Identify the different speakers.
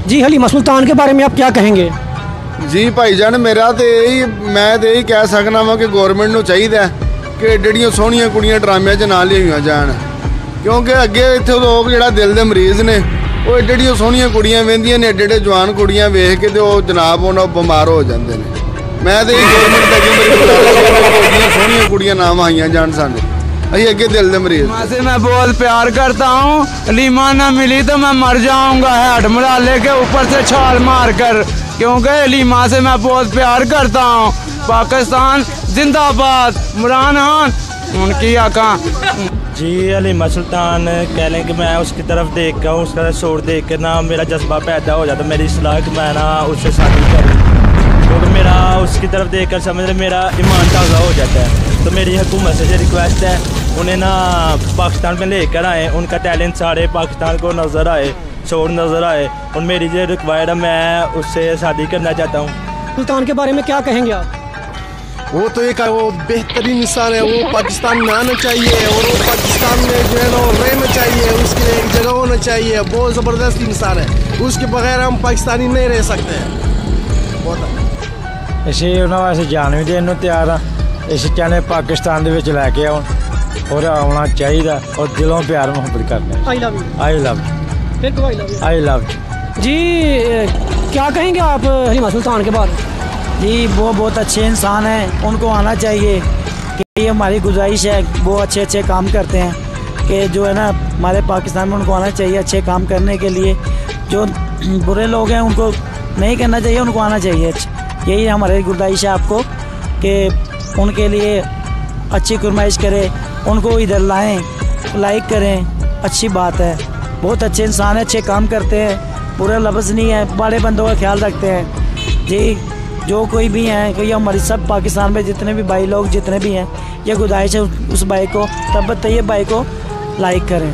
Speaker 1: जी हलीमा सुल्तान के बारे में आप क्या कहेंगे?
Speaker 2: जी भाईजान मेरा तो यही मैं तो यही कह सकना वा कि गौरमेंट को चाहिए कि एडियां सोहनियां कुड़ियां ड्रामे च ना लियाईयां जान, क्योंकि अगे इत्थे लोग जिहड़ा दिल दे मरीज ने वो एडियां सोहनियां कुड़ियां वेंदियां ने, एडे जवान कुड़ियां वेख के तो जनाब उन्होंने बीमार हो जाते हैं। मैं तो यही गौरमेंट अगे मेरी सोहनियां कुड़ियां ना आईयां जान सानू, अभी अगे दिल दे मरीज
Speaker 3: से मैं बहुत प्यार करता हूँ। हलीमा ना मिली तो मैं मर जाऊंगा हेड मलाले के ऊपर से छाल मार कर, क्योंकि हलीमा से मैं बहुत प्यार करता हूँ। पाकिस्तान जिंदाबाद, इमरान खान उनकी आका।
Speaker 4: जी हलीमा सुल्तान कह लें कि मैं उसकी तरफ देख कर उसका शोर देख कर ना मेरा जज्बा पैदा हो जाता, मेरी सलाह कि मैं ना उससे शादी करूँ, क्योंकि मेरा उसकी तरफ देख कर समझ रहे मेरा ईमान ताज़ा हो जाता है। तो मेरी हुकूमत से रिक्वेस्ट है उन्हें ना पाकिस्तान में लेकर आए, उनका टैलेंट सारे पाकिस्तान को नज़र आए, शोर नज़र आए, और मेरी जो रिक्वायर्ड है मैं उससे शादी करना चाहता हूँ।
Speaker 1: सुल्तान के बारे में क्या कहेंगे आप?
Speaker 5: वो तो एक वो बेहतरीन इंसान है, वो पाकिस्तान में आना चाहिए और वो पाकिस्तान में जो है ना रहना चाहिए, उसके लिए एक जगह होना चाहिए। बहुत ज़बरदस्त इंसान है, उसके बगैर हम पाकिस्तानी नहीं रह सकते हैं।
Speaker 6: इसे उन्होंने वैसे जान भी देने तैयार हाँ, इस कहने पाकिस्तान के लैके आउन और आना चाहिए और दिलों प्यार मुहब्बत करने।
Speaker 1: I love you.
Speaker 6: I love I love
Speaker 1: जी क्या कहेंगे आप हलीमा सुल्तान के बारे में?
Speaker 7: जी वो बहुत अच्छे इंसान हैं, उनको आना चाहिए कि ये हमारी गुजारिश है। वो अच्छे अच्छे काम करते हैं कि जो है ना हमारे पाकिस्तान में उनको आना चाहिए अच्छे काम करने के लिए। जो बुरे लोग हैं उनको नहीं करना चाहिए, उनको आना चाहिए। यही हमारी गुजारिश है आपको कि उनके लिए अच्छी फरमाइश करें, उनको इधर लाएं, लाइक करें, अच्छी बात है। बहुत अच्छे इंसान हैं, अच्छे काम करते हैं, बुरा लफ्ज़ नहीं है, बड़े बंदों का ख्याल रखते हैं। जी जो कोई भी हैं कि हमारी सब पाकिस्तान में जितने भी भाई लोग जितने भी हैं, ये गुजारिश है उस भाई को तब तैयब भाई को लाइक करें।